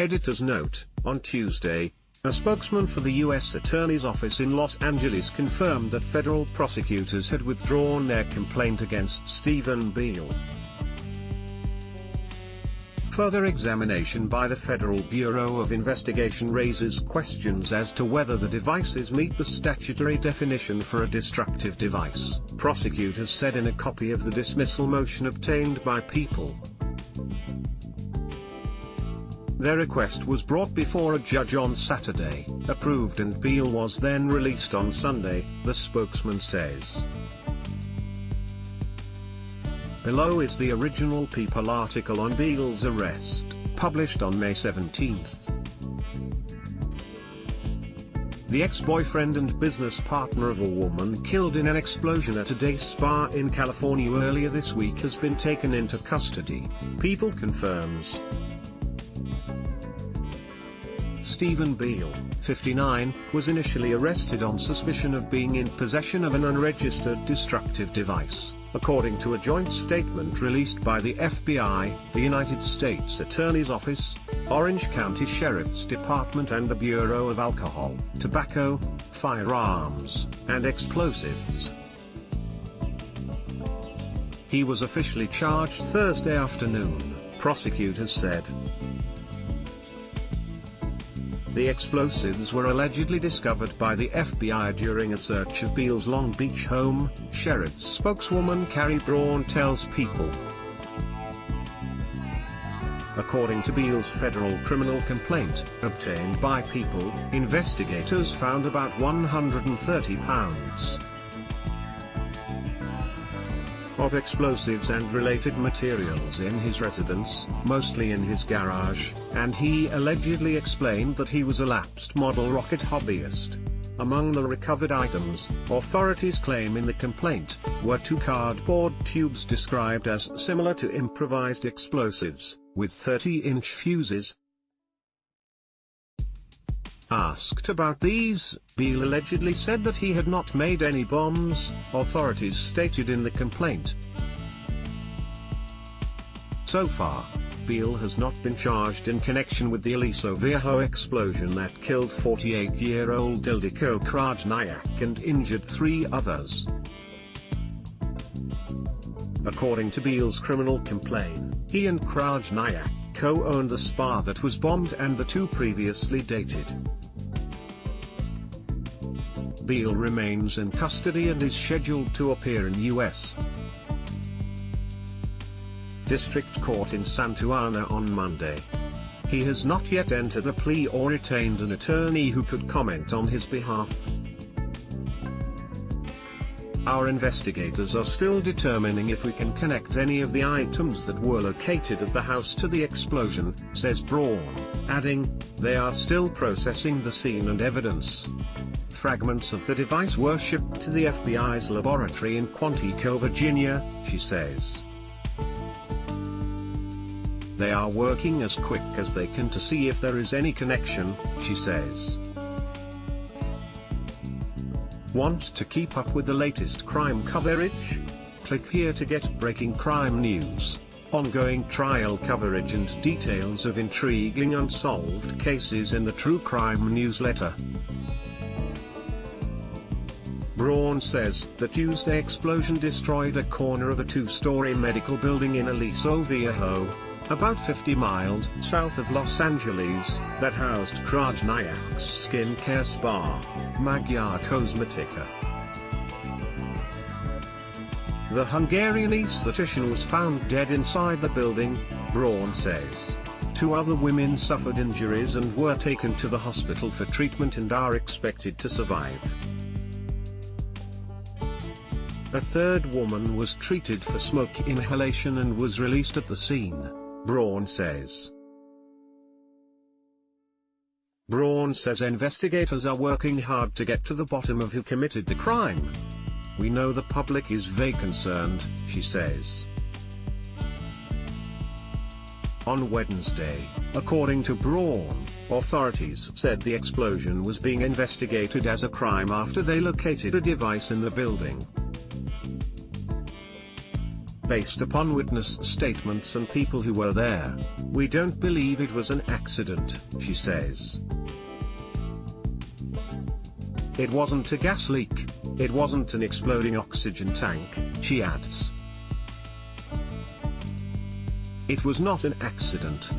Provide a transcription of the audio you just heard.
Editor's note: on Tuesday, a spokesman for the U.S. Attorney's Office in Los Angeles confirmed that federal prosecutors had withdrawn their complaint against Stephen Beale. Further examination by the Federal Bureau of Investigation raises questions as to whether the devices meet the statutory definition for a destructive device, prosecutors said in a copy of the dismissal motion obtained by People. Their request was brought before a judge on Saturday, approved, and Beale was then released on Sunday, the spokesman says. Below is the original People article on Beale's arrest, published on May 17. The ex-boyfriend and business partner of a woman killed in an explosion at a day spa in California earlier this week has been taken into custody, People confirms. Stephen Beale, 59, was initially arrested on suspicion of being in possession of an unregistered destructive device, according to a joint statement released by the FBI, the United States Attorney's Office, Orange County Sheriff's Department, and the Bureau of Alcohol, Tobacco, Firearms, and Explosives. He was officially charged Thursday afternoon, prosecutors said. The explosives were allegedly discovered by the FBI during a search of Beale's Long Beach home, Sheriff's spokeswoman Carrie Braun tells People. According to Beale's federal criminal complaint, obtained by People, investigators found about 130 pounds of explosives and related materials in his residence, mostly in his garage, and he allegedly explained that he was a lapsed model rocket hobbyist. Among the recovered items, authorities claim in the complaint, were 2 cardboard tubes described as similar to improvised explosives, with 30-inch fuses. Asked about these, Beale allegedly said that he had not made any bombs, authorities stated in the complaint. So far, Beale has not been charged in connection with the Aliso Viejo explosion that killed 48-year-old Ildiko Krajniak and injured 3 others. According to Beale's criminal complaint, he and Krajniak co-owned the spa that was bombed and the 2 previously dated. Beale remains in custody and is scheduled to appear in U.S. District Court in Santa Ana on Monday. He has not yet entered a plea or retained an attorney who could comment on his behalf. Our investigators are still determining if we can connect any of the items that were located at the house to the explosion, says Braun, adding, they are still processing the scene and evidence. Fragments of the device were shipped to the FBI's laboratory in Quantico, Virginia, she says. They are working as quick as they can to see if there is any connection, she says. Want to keep up with the latest crime coverage? Click here to get breaking crime news, ongoing trial coverage, and details of intriguing unsolved cases in the True Crime newsletter. Braun says the Tuesday explosion destroyed a corner of a 2-story medical building in Aliso Viejo, about 50 miles south of Los Angeles, that housed Krajniak's skincare spa, Magyar Kozmetika. The Hungarian esthetician was found dead inside the building, Braun says. 2 other women suffered injuries and were taken to the hospital for treatment and are expected to survive. A 3rd woman was treated for smoke inhalation and was released at the scene, Braun says. Braun says investigators are working hard to get to the bottom of who committed the crime. We know the public is very concerned, she says. On Wednesday, according to Braun, authorities said the explosion was being investigated as a crime after they located a device in the building. Based upon witness statements and people who were there, we don't believe it was an accident, she says. It wasn't a gas leak, it wasn't an exploding oxygen tank, she adds. It was not an accident.